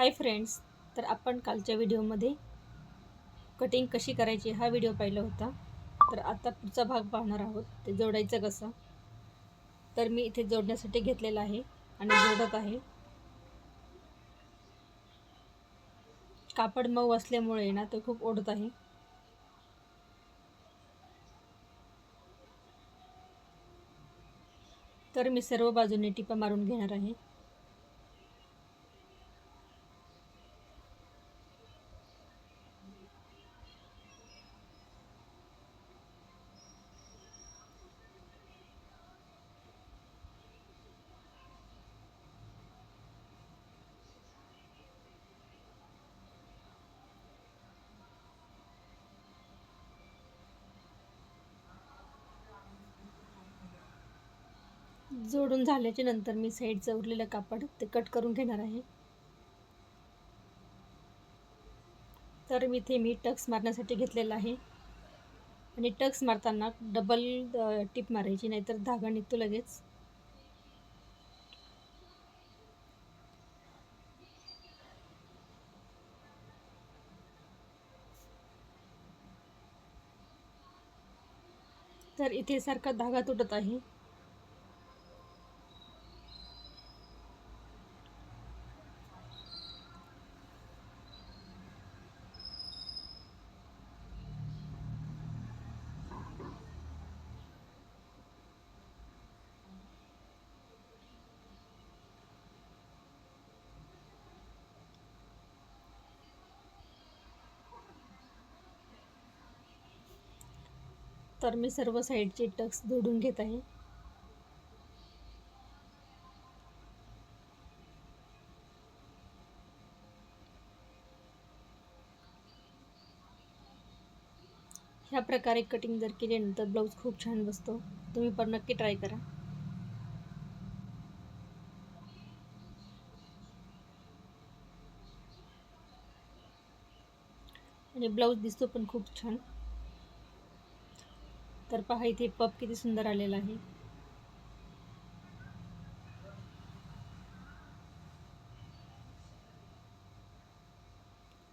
Hi friends. तर आपण कालच्या व्हिडिओमध्ये कटिंग कशी करायची हा व्हिडिओ पाहिला होता. तर आता पुढचा भाग पाहणार आहोत, ते जोडायचं कसं. तर मी इथे जोडण्यासाठी घेतलेला आहे आणि जोडत आहे. कापड मऊ असल्यामुळे ना तो खूप ओढत आहे. तर मी सर्व बाजूने टिपा मारून घेणार आहे. जोडून झाल्याच्या नंतर मी साईडचं उरलेलं कापड ते कट करून घेणार आहे. तर इथे मी टक्स मारण्यासाठी घेतलेला आहे आणि टक्स मारताना डबल टिप मारायची, नाहीतर धागा निघतो लगेच. तर इथे सारखा धागा तुटत आहे. तर मी सर्व साईडचे टक्स जोडून घेत आहे. ह्या प्रकारे कटिंग जर केल्यानंतर ब्लाऊज खूप छान बसतो. तुम्ही पण नक्की ट्राय करा. आणि ब्लाऊज दिसतो पण खूप छान. तर पहा इथे पप किती सुंदर आलेला आहे.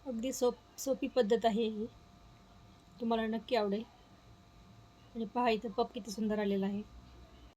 अगदी सोपी पद्धत आहे ही. तुम्हाला नक्की आवडेल. आणि पहा इथे पप किती सुंदर आलेला आहे.